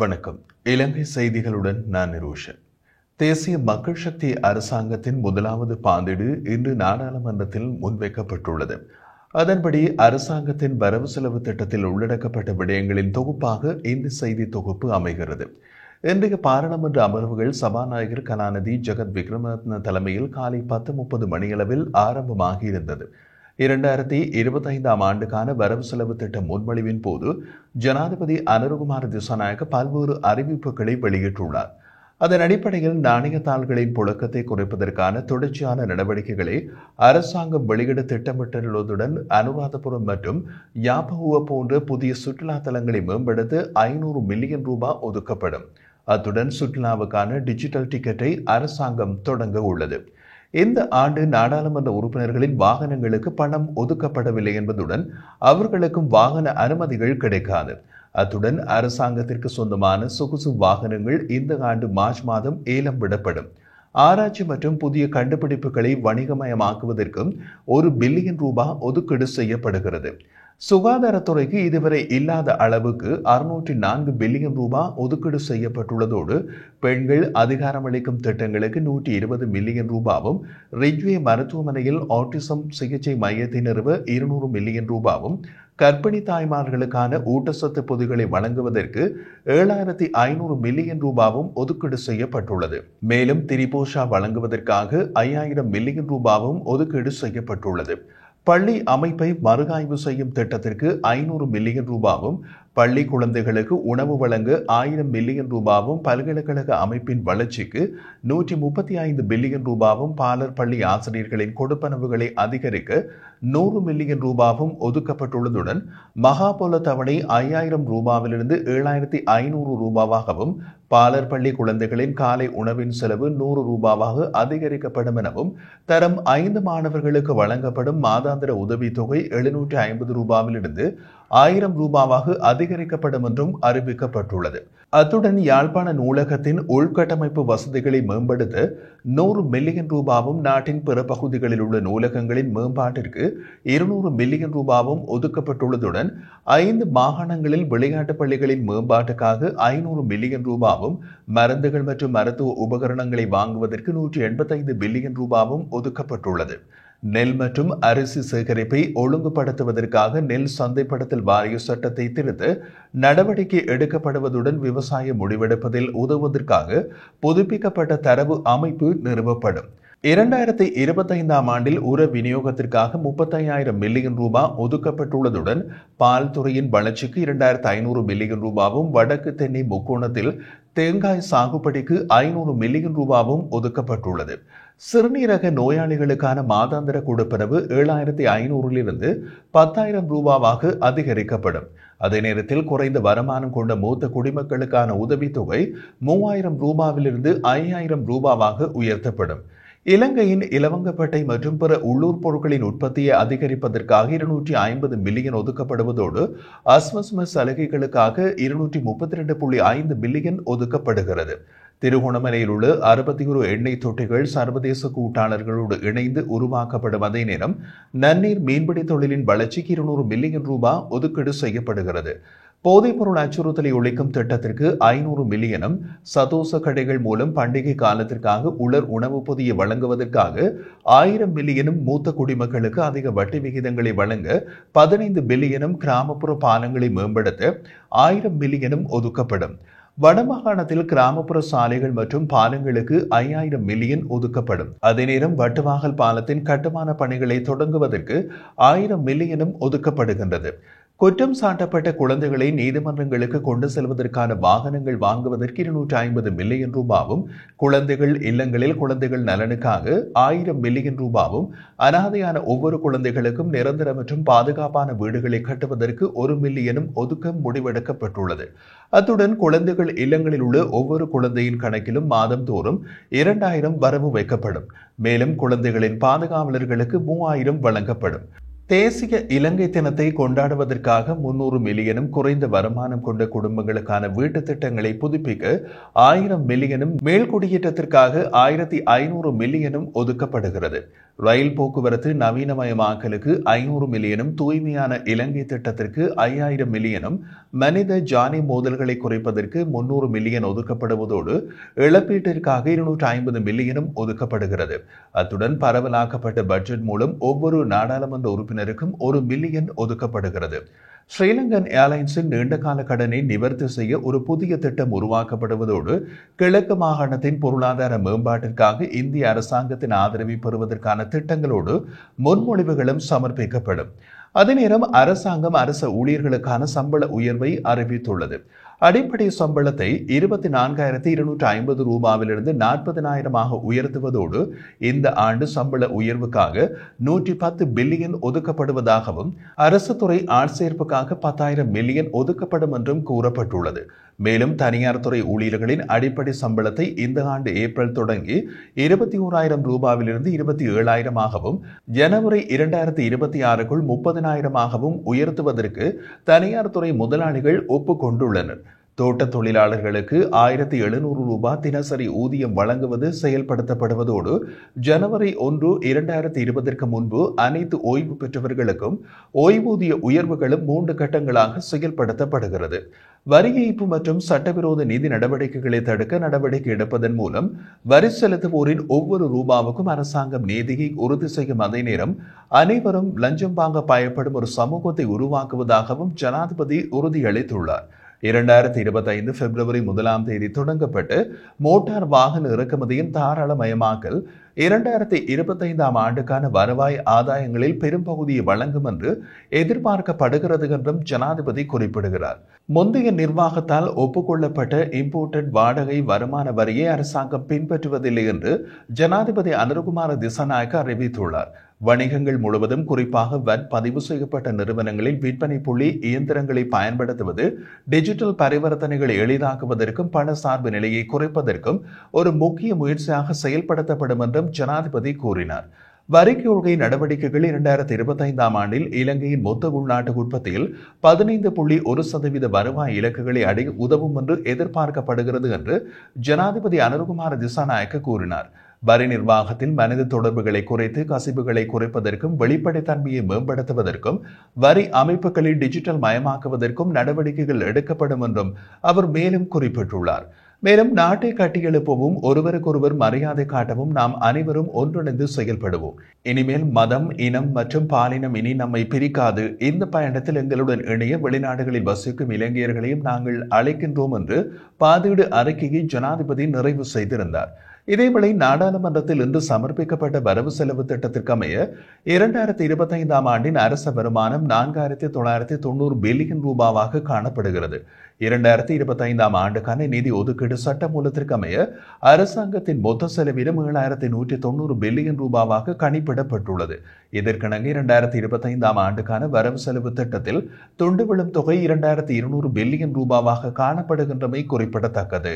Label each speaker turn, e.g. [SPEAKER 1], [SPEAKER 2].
[SPEAKER 1] வணக்கம். இலங்கை செய்திகளுடன் நான் நிரோஷன். தேசிய மக்கள் சக்தி அரசாங்கத்தின் முதலாவது பாந்திடு இன்று நாடாளுமன்றத்தில் முன்வைக்கப்பட்டுள்ளது. அதன்படி அரசாங்கத்தின் வரவு செலவு திட்டத்தில் உள்ளடக்கப்பட்ட விடயங்களின் தொகுப்பாக இந்த செய்தி தொகுப்பு அமைகிறது. இன்றைய பாராளுமன்ற அமர்வுகள் சபாநாயகர் கலாநிதி ஜெகத் விக்ரமரத்ன தலைமையில் காலை 10:30 மணியளவில் ஆரம்பமாகியிருந்தது. 2025 ஆண்டுக்கான வரவு செலவு திட்ட முன்மொழிவின் போது ஜனாதிபதி அனுரகுமார திசாநாயக்க பல்வேறு அறிவிப்புகளை வெளியிட்டுள்ளார். அதன் அடிப்படையில் நாணயத்தாள்களின் புழக்கத்தை குறைப்பதற்கான தொடர்ச்சியான நடவடிக்கைகளை அரசாங்கம் வெளியிட திட்டமிட்டுள்ளதுடன் அனுராதபுரம் மற்றும் யாப்பகுவ போன்ற புதிய சுற்றுலா தலங்களை மேம்படுத்த 500 மில்லியன் ரூபாய் ஒதுக்கப்படும். அத்துடன் சுற்றுலாவுக்கான டிஜிட்டல் டிக்கெட்டை அரசாங்கம் தொடங்க உள்ளது. இந்த ஆண்டு நாடாளுமன்ற உறுப்பினர்களின் வாகனங்களுக்கு பணம் ஒதுக்கப்படவில்லை என்பதுடன் அவர்களுக்கும் வாகன அனுமதிகள் கிடைக்காது. அத்துடன் அரசாங்கத்திற்கு சொந்தமான சொகுசு வாகனங்கள் இந்த ஆண்டு மார்ச் மாதம் ஏலம் விடப்படும். ஆராய்ச்சி மற்றும் புதிய கண்டுபிடிப்புகளை வணிகமயமாக்குவதற்கும் 1 பில்லியன் ரூபாய் ஒதுக்கீடு செய்யப்படுகிறது. சுகாதாரத்துறைக்கு இதுவரை இல்லாத அளவுக்கு 604 பில்லியன் ரூபாய் ஒதுக்கீடு செய்யப்பட்டுள்ளதோடு பெண்கள் அதிகாரமளிக்கும் திட்டங்களுக்கு 120 மில்லியன் ரூபாவும், ரிஜ்வே மருத்துவமனையில் ஆட்டிசம் சிகிச்சை மையத்தை நிறுவ 200 மில்லியன் ரூபாவும், கர்ப்பிணி தாய்மார்களுக்கான ஊட்டச்சத்து பொதிகளை வழங்குவதற்கு 7500 மில்லியன் ரூபாவும் ஒதுக்கீடு செய்யப்பட்டுள்ளது. மேலும் திரிபோஷா வழங்குவதற்காக 5000 மில்லியன் ரூபாவும் ஒதுக்கீடு செய்யப்பட்டுள்ளது. பள்ளி அமைப்பை மறுஆய்வு செய்யும் திட்டத்திற்கு 500 மில்லியன் ரூபாவும், பள்ளி குழந்தைகளுக்கு உணவு வழங்க 1000 மில்லியன் ரூபாவும், பல்கலைக்கழக அமைப்பின் வளர்ச்சிக்கு 135 பில்லியன் ரூபாவும், பாலர் பள்ளி ஆசிரியர்களின் கொடுப்பனவுகளை அதிகரிக்க 100 மில்லியன் ரூபாவும் ஒதுக்கப்பட்டுள்ளதுடன் மகாபோல தவணை 5000 ரூபாவிலிருந்து 7500 ரூபாவாகவும், பாலர் பள்ளி குழந்தைகளின் காலை உணவின் செலவு 100 ரூபாவாக அதிகரிக்கப்படும் எனவும், தரம் 5 மாணவர்களுக்கு வழங்கப்படும் மாதாந்திர உதவித்தொகை 750 ரூபாவிலிருந்து 1000 ரூபாவாக அதிகரிக்கப்படும் என்றும் அறிவிக்கப்பட்டுள்ளது. அத்துடன் யாழ்ப்பாண நூலகத்தின் உள்கட்டமைப்பு வசதிகளை மேம்படுத்த 100 மில்லியன் ரூபாவும், நாட்டின் பிற பகுதிகளில் உள்ள நூலகங்களின் மேம்பாட்டிற்கு 200 மில்லியன் ரூபாவும் ஒதுக்கப்பட்டுள்ளதுடன் 5 மாகாணங்களில் விளையாட்டு பள்ளிகளின் மேம்பாட்டுக்காக 500 மில்லியன் ரூபாவும், மருந்துகள் மற்றும் மருத்துவ உபகரணங்களை வாங்குவதற்கு 185 பில்லியன் ரூபாவும் ஒதுக்கப்பட்டுள்ளது. நெல் மற்றும் அரிசி சேகரிப்பை ஒழுங்குபடுத்துவதற்காக நெல் சந்தைப்படுத்தல் வாரிய சட்டத்தை திருத்த நடவடிக்கை எடுக்கப்படுவதுடன் விவசாய முடிவெடுப்பதில் உதவுவதற்காக புதுப்பிக்கப்பட்ட தரவு அமைப்பு நிறுவப்படும். 2025 ஆண்டில் உர விநியோகத்திற்காக 35,000 மில்லியன் ரூபாய் ஒதுக்கப்பட்டுள்ளதுடன் பால் துறையின் வளர்ச்சிக்கு 2500 மில்லியன் ரூபாவும், வடக்கு தென்னை முக்கோணத்தில் தேங்காய் சாகுபடிக்கு 500 மில்லியன் ரூபாவும் ஒதுக்கப்பட்டுள்ளது. சிறுநீரக நோயாளிகளுக்கான மாதாந்திர கொடுப்பனவு 7500 10,000 ரூபாவாக அதிகரிக்கப்படும். அதே நேரத்தில் குறைந்த வருமானம் கொண்ட மூத்த குடிமக்களுக்கான உதவித்தொகை 3000 ரூபாவிலிருந்து 5000 ரூபாவாக உயர்த்தப்படும். இலங்கையின் இலவங்கப்பட்டை மற்றும் பிற உள்ளூர் பொருட்களின் உற்பத்தியை அதிகரிப்பதற்காக 250 மில்லியன் ஒதுக்கப்படுவதோடு அஸ்மஸ்ம சலுகைகளுக்காக 232.5 மில்லியன் ஒதுக்கப்படுகிறது. திருகோணமலையில் உள்ள 61 எண்ணெய் தொட்டிகள் சர்வதேச கூட்டாளர்களோடு இணைந்து உருவாக்கப்படும். அதே நேரம் நன்னீர் மீன்பிடி தொழிலின் வளர்ச்சிக்கு 200 மில்லியன் ரூபாய் ஒதுக்கீடு செய்யப்படுகிறது. போதைப்பொருள் அச்சுறுத்தலை ஒழிக்கும் திட்டத்திற்கு 500 மில்லியனும், சதோச கடைகள் மூலம் பண்டிகை காலத்திற்காக உலர் உணவு பொதியை வழங்குவதற்காக 1000 மில்லியனும், மூத்த குடிமக்களுக்கு அதிக வட்டி விகிதங்களை வழங்க 15 பில்லியனும், கிராமப்புற பாலங்களை மேம்படுத்த 1000 மில்லியனும் ஒதுக்கப்படும். வடமாகாணத்தில் கிராமப்புற சாலைகள் மற்றும் பாலங்களுக்கு 5000 மில்லியன் ஒதுக்கப்படும். அதே நேரம் வட்டுவாகல் பாலத்தின் கட்டுமான பணிகளை தொடங்குவதற்கு 1000 மில்லியனும் ஒதுக்கப்படுகின்றது. குற்றம் சாட்டப்பட்ட குழந்தைகளை நீதிமன்றங்களுக்கு கொண்டு செல்வதற்கான வாகனங்கள் வாங்குவதற்கு 250 மில்லியன் ரூபாவும், குழந்தைகள் இல்லங்களில் குழந்தைகள் நலனுக்காக 1000 மில்லியன் ரூபாவும், அனாதையான ஒவ்வொரு குழந்தைகளுக்கும் நிரந்தர மற்றும் பாதுகாப்பான வீடுகளை கட்டுவதற்கு 1 மில்லியனும் ஒதுக்க முடிவெடுக்கப்பட்டுள்ளது. அத்துடன் குழந்தைகள் இல்லங்களில் உள்ள ஒவ்வொரு குழந்தையின் கணக்கிலும் மாதந்தோறும் 2000 வரவு வைக்கப்படும். மேலும் குழந்தைகளின் பாதுகாவலர்களுக்கு 3000 வழங்கப்படும். தேசிய இலங்கை தினத்தை கொண்டாடுவதற்காக 300 மில்லியனும் குறைந்த வருமானம் கொண்ட குடும்பங்களுக்கான வீட்டு திட்டங்களை புதுப்பிக்க 1000 மில்லியனும் மேல்குடியேற்றத்திற்காக 1500 மில்லியனும் ஒதுக்கப்படுகிறது. ரயில் போக்குவரத்து நவீனமயமாக்கலுக்கு 500 மில்லியனும், தூய்மையான இலங்கை திட்டத்திற்கு 5000 மில்லியனும், மனித ஜானி மோதல்களை குறைப்பதற்கு 300 மில்லியன் ஒதுக்கப்படுவதோடு இழப்பீட்டிற்காக 250 மில்லியனும் ஒதுக்கப்படுகிறது. அத்துடன் பரவலாக்கப்பட்ட பட்ஜெட் மூலம் ஒவ்வொரு நாடாளுமன்ற உறுப்பினருக்கும் 1 மில்லியன் ஒதுக்கப்படுகிறது. ஸ்ரீலங்கன் ஏர்லைன்ஸின் நீண்டகால கடனை நிவர்த்தி செய்ய ஒரு புதிய திட்டம் உருவாக்கப்படுவதோடு கிழக்கு மாகாணத்தின் பொருளாதார மேம்பாட்டிற்காக இந்திய அரசாங்கத்தின் ஆதரவை பெறுவதற்கான திட்டங்களோடு முன்மொழிவுகளும் சமர்ப்பிக்கப்படும். அதே நேரம் அரசாங்கம் அரச ஊழியர்களுக்கான சம்பள உயர்வை அறிவித்துள்ளது. அடிப்படை சம்பளத்தை 24,250 ரூபாவிலிருந்து 40,000 உயர்த்துவதோடு இந்த ஆண்டு சம்பள உயர்வுக்காக 110 பில்லியன் ஒதுக்கப்படுவதாகவும் அரசு துறை ஆட்சேர்ப்புக்காக 10,000 மில்லியன் ஒதுக்கப்படும் என்றும் கூறப்பட்டுள்ளது. மேலும் தனியார் துறை ஊழியர்களின் அடிப்படை சம்பளத்தை இந்த ஆண்டு ஏப்ரல் தொடங்கி 21,000 ரூபாவிலிருந்து 27,000 ஜனவரி 2026க்குள் 30,000 உயர்த்துவதற்கு தனியார் துறை முதலாளிகள் ஒப்புக்கொண்டுள்ளனர். தோட்ட தொழிலாளர்களுக்கு 1,700 ரூபாய் தினசரி ஊதியம் வழங்குவது செயல்படுத்தப்படுவதோடு ஜனவரி 1, 2020 முன்பு அனைத்து ஓய்வு பெற்றவர்களுக்கும் ஓய்வூதிய உயர்வுகளும் 3 கட்டங்களாக செயல்படுத்தப்படுகிறது. வரி ஏய்ப்பு மற்றும் சட்டவிரோத நிதி நடவடிக்கைகளை தடுக்க நடவடிக்கை எடுப்பதன் மூலம் வரி செலுத்துவோரின் ஒவ்வொரு ரூபாவுக்கும் அரசாங்கம் நீதியை உறுதி செய்யும் அதே நேரம் அனைவரும் லஞ்சம் வாங்க பயப்படும் ஒரு சமூகத்தை உருவாக்குவதாகவும் ஜனாதிபதி உறுதியளித்துள்ளார். 2025 பிப்ரவரி 1 தொடங்கப்பட்டு மோட்டார் வாகன இறக்குமதியின் தாராளமயமாக்கல் 2025 ஆண்டுக்கான வருவாய் ஆதாயங்களில் பெரும்பகுதியை வழங்கும் என்று எதிர்பார்க்கப்படுகிறது என்றும் ஜனாதிபதி குறிப்பிடுகிறார். முந்தைய நிர்வாகத்தால் ஒப்புக்கொள்ளப்பட்ட இம்போர்ட்டட் வாடகை வருமான வரியை அரசாங்கம் பின்பற்றுவதில்லை என்று ஜனாதிபதி அனுரகுமார திசாநாயக்க அறிவித்துள்ளார். வணிகங்கள் முழுவதும் குறிப்பாக வட் பதிவு செய்யப்பட்ட நிறுவனங்களில் விற்பனை புள்ளி இயந்திரங்களை பயன்படுத்துவது டிஜிட்டல் பரிவர்த்தனைகளை எளிதாக்குவதற்கும் பண சார்பு நிலையை குறைப்பதற்கும் ஒரு முக்கிய முயற்சியாக செயல்படுத்தப்படும் என்றும் ஜனாதிபதி கூறினார். வரி கொள்கை நடவடிக்கைகள் 2025 ஆண்டில் இலங்கையின் மொத்த உள்நாட்டு உற்பத்தியில் 15.1% வருவாய் இலக்குகளை அடைய உதவும் என்று எதிர்பார்க்கப்படுகிறது என்று ஜனாதிபதி அனுரகுமார திசாநாயக்க கூறினார். வரி நிர்வாகத்தில் மனித தொடர்புகளை குறைத்து கசிவுகளை குறைப்பதற்கும் வெளிப்படைத்தன்மையை மேம்படுத்துவதற்கும் வரி அமைப்புகளை டிஜிட்டல் மயமாக்குவதற்கும் நடவடிக்கைகள் எடுக்கப்படும் என்றும் அவர் மேலும் குறிப்பிட்டுள்ளார். மேலும் நாட்டை கட்டியெழுப்பவும் ஒருவருக்கொருவர் மரியாதை காட்டவும் நாம் அனைவரும் ஒன்றிணைந்து செயல்படுவோம். இனிமேல் மதம், இனம் மற்றும் பாலினம் இனி நம்மை பிரிக்காது. இந்த பயணத்தில் எங்களுடன் இணைய வெளிநாடுகளில் வசிக்கும் இளைஞர்களையும் நாங்கள் அழைக்கின்றோம் என்று பாதீடு அறிக்கையை ஜனாதிபதி நிறைவு செய்திருந்தார். இதேவேளை நாடாளுமன்றத்தில் இன்று சமர்ப்பிக்கப்பட்ட வரவு செலவு திட்டத்திற்கு அமைய 2025 ஆண்டின் அரச வருமானம் 4,990 பில்லியன் ரூபாவாக காணப்படுகிறது. 2025 ஆண்டுக்கான நிதி ஒதுக்கீடு சட்டமூலத்திற்கு அமைய அரசாங்கத்தின் மொத்த செலவினம் 7,190 பில்லியன் ரூபாவாக கணிப்பிடப்பட்டுள்ளது. இதற்கிணங்க 2025 ஆண்டுக்கான வரவு செலவு திட்டத்தில் துண்டு விழும் தொகை 2,200 பில்லியன் ரூபாவாக காணப்படுகின்றமை குறிப்பிடத்தக்கது.